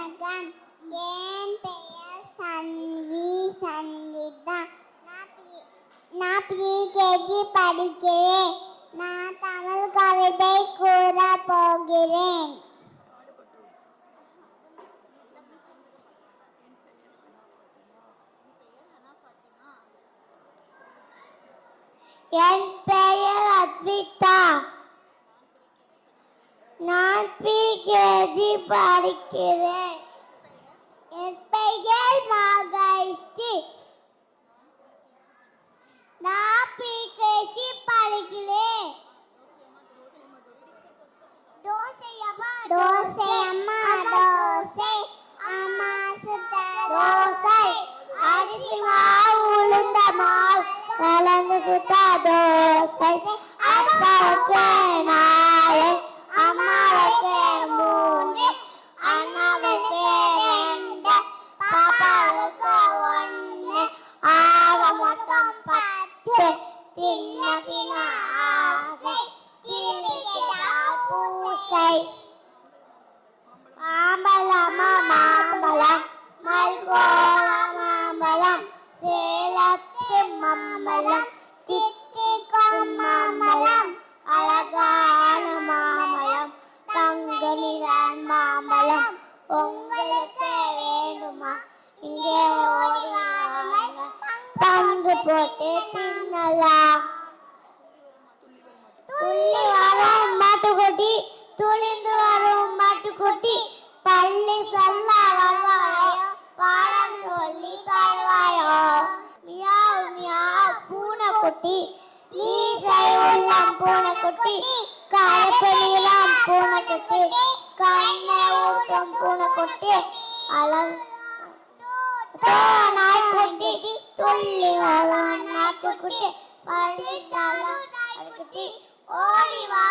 வணக்கம். என் பெயர் சன்வி சங்கீதா. நான் ப்ரீகேஜி படிக்கிறேன். நான் தமிழ் கவிதை கூற போகிறேன். என் பெயர் அத்விதா. நான் ப்ரீகேஜி படிக்கிறேன். என் பெயர் மகேஷ்டி. நான் ப்ரீகேஜி படிக்கிறேன். தோசை அம்மா தோசை அம்மா சுட்ட தோசை அரிசி மாவு உளுந்த மாவு கலந்து சுட்ட தோசை அப்பாவுக்கு நாளை அம்மாவுக்கு மூன்று அண்ணாவுக்கு ரெண்டு பாப்பாவுக்கு ஒன்று ஆக மொத்தம் 10 தின்ன தின ஆசை திரும்பி கேட்டால் பூசை மாம்பழமா மாம்பழம் மல்கோவா மாம்பழம் சேலத்து மாம்பழம் தித்திக்கும் மாம்பழம் அழகான மாம்பழம் தங்க நிறம் மாம்பழம் உங்களுக்கு வேண்டுமா இங்கே ஓடி வாங்க பங்கு போட்டு தின்னலாம். துள்ளி வரும் மாட்டுக்குட்டி துளிந்து வரும் மாட்டுக்குட்டி பள்ளி சொல்ல வருவாயோ பாடம் சொல்லி தருவாயோ. மியாவ் மியாவ் பூனைக்குட்டி மீசை உள்ளம் பூனைக்குட்டி கருப்பெல்லாம் பூனைக்குட்டி கண்ணை ஊட்டும் பூனைக்குட்டி நாய்க்குட்டி துள்ளி வரும் நாட்டுக்குட்டி பள்ளி சொல்ல குட்டி ஓடி வா